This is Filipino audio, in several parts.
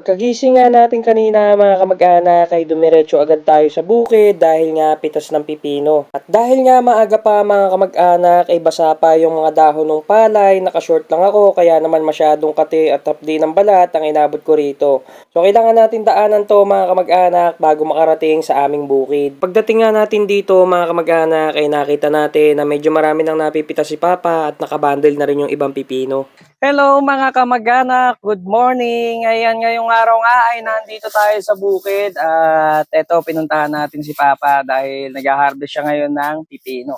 Pagkagising nga natin kanina mga kamag-anak ay dumiretso agad tayo sa bukid dahil nga pitas ng pipino. At dahil nga maaga pa mga kamag-anak ay basa pa yung mga dahon ng palay, nakashort lang ako kaya naman masyadong kati at hapdi ng balat ang inabot ko rito. So kailangan natin daanan to mga kamag-anak bago makarating sa aming bukid. Pagdating nga natin dito mga kamag-anak ay nakita natin na medyo marami nang napipitas si Papa at nakabundle na rin yung ibang pipino. Hello mga kamag-anak, good morning. Ayan, ngayong araw nga ay nandito tayo sa bukid at eto pinuntahan natin si Papa dahil nag-harvest siya ngayon ng pipino.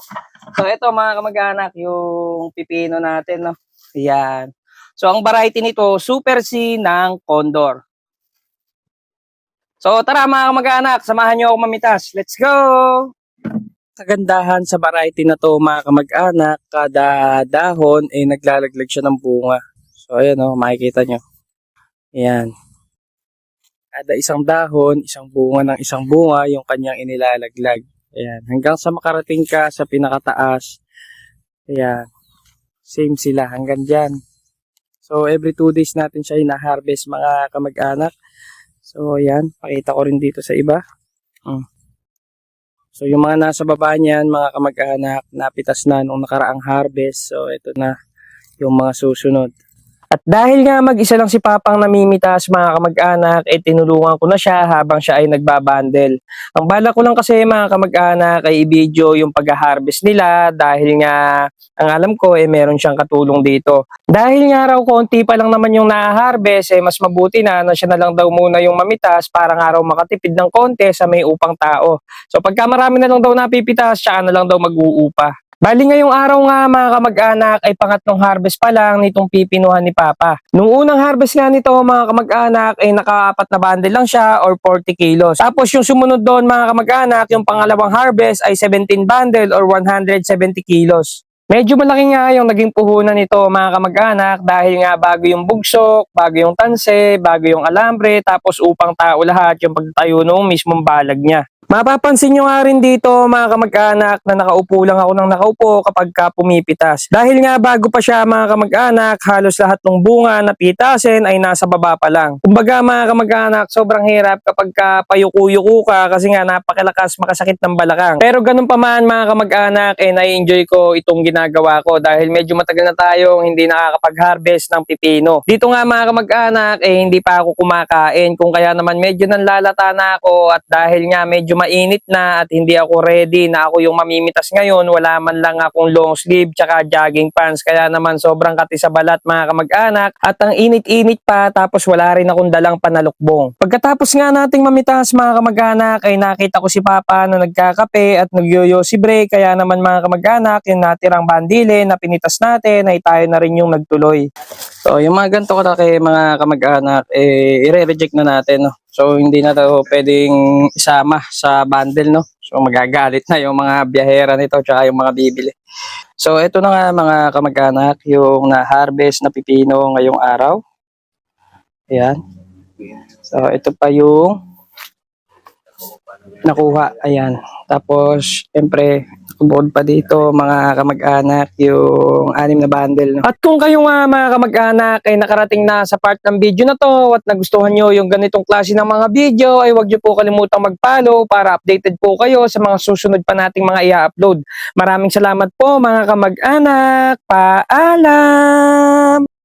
So eto mga kamag-anak, yung pipino natin, no. Ayan. So ang variety nito, Super C ng Condor. So tara mga kamag-anak, samahan niyo ako mamitas. Let's go! Kagandahan sa variety na to mga kamag-anak, kada dahon ay naglalaglag siya ng bunga. So ayan o, makikita nyo. Ayan. Kada isang dahon, isang bunga ng isang bunga yung kanyang inilalaglag. Ayan. Hanggang sa makarating ka sa pinakataas. Ayan. Same sila hanggang dyan. So every 2 days natin siya ina-harvest mga kamag-anak. So ayan, pakita ko rin dito sa iba. So yung mga nasa baba niyan, mga kamag-anak, napitas na nung nakaraang harvest. So ito na yung mga susunod. At dahil nga mag-isa lang si Papang namimitas mga kamag-anak, tinulungan ko na siya habang siya ay nagbabandel. Ang bala ko lang kasi mga kamag-anak ay i-video yung pag-harvest nila dahil nga ang alam ko meron siyang katulong dito. Dahil nga raw konti pa lang naman yung na-harvest, mas mabuti na siya na lang daw muna yung mamitas para nga raw makatipid ng konti sa may upang tao. So pagka marami na lang daw napipitas, siya na lang daw mag-uupa. Bali ngayong araw nga mga kamag-anak ay pangatlong harvest pa lang nitong pipinuhan ni Papa. Nung unang harvest nga nito mga kamag-anak ay naka-4 na bundle lang siya or 40 kilos. Tapos yung sumunod doon mga kamag-anak, yung pangalawang harvest ay 17 bundle or 170 kilos. Medyo malaki nga yung naging puhunan nito mga kamag-anak dahil nga bago yung bugsok, bago yung tanse, bago yung alambre, tapos upang tao lahat yung pagtayo nung mismong balag niya. Mapapansin nyo nga rin dito mga kamag-anak na nakaupo lang ako ng nakaupo kapag ka pumipitas. Dahil nga bago pa siya mga kamag-anak, halos lahat ng bunga na pitasin ay nasa baba pa lang. Kumbaga mga kamag-anak, sobrang hirap kapag ka payuku-yuku ka kasi nga napakalakas makasakit ng balakang. Pero ganun pa man mga kamag-anak, nai-enjoy ko itong ginagawa ko dahil medyo matagal na tayong hindi nakakapag-harvest ng pipino. Dito nga mga kamag-anak, hindi pa ako kumakain kung kaya naman medyo nanlalata na ako at dahil nga medyo mainit na at hindi ako ready na ako yung mamimitas ngayon, wala man lang akong long sleeve tsaka jogging pants kaya naman sobrang kati sa balat mga kamag-anak at ang init-init pa tapos wala rin akong dalang panalukbong. Pagkatapos nga nating mamitas mga kamag-anak ay nakita ko si Papa na nagkakape at nagyoyosi break kaya naman mga kamag-anak yung natirang bandile na pinitas natin ay tayo na rin yung nagtuloy. So yung mga ganito kalaki mga kamag-anak i-reject na natin, no? So hindi na daw pwedeng isama sa bundle, no? So magagalit na yung mga biyahera nito tsaka yung mga bibili. So ito na nga mga kamag-anak yung na-harvest na pipino ngayong araw. Ayan. So ito pa yung nakuha. Ayan. Tapos siyempre bukod pa dito mga kamag-anak yung 6 na bundle, no? At kung kayo nga mga kamag-anak ay nakarating na sa part ng video na to at nagustuhan nyo yung ganitong klase ng mga video ay huwag nyo po kalimutang mag-follow para updated po kayo sa mga susunod pa nating mga i-upload. Maraming salamat po mga kamag-anak. Paalam!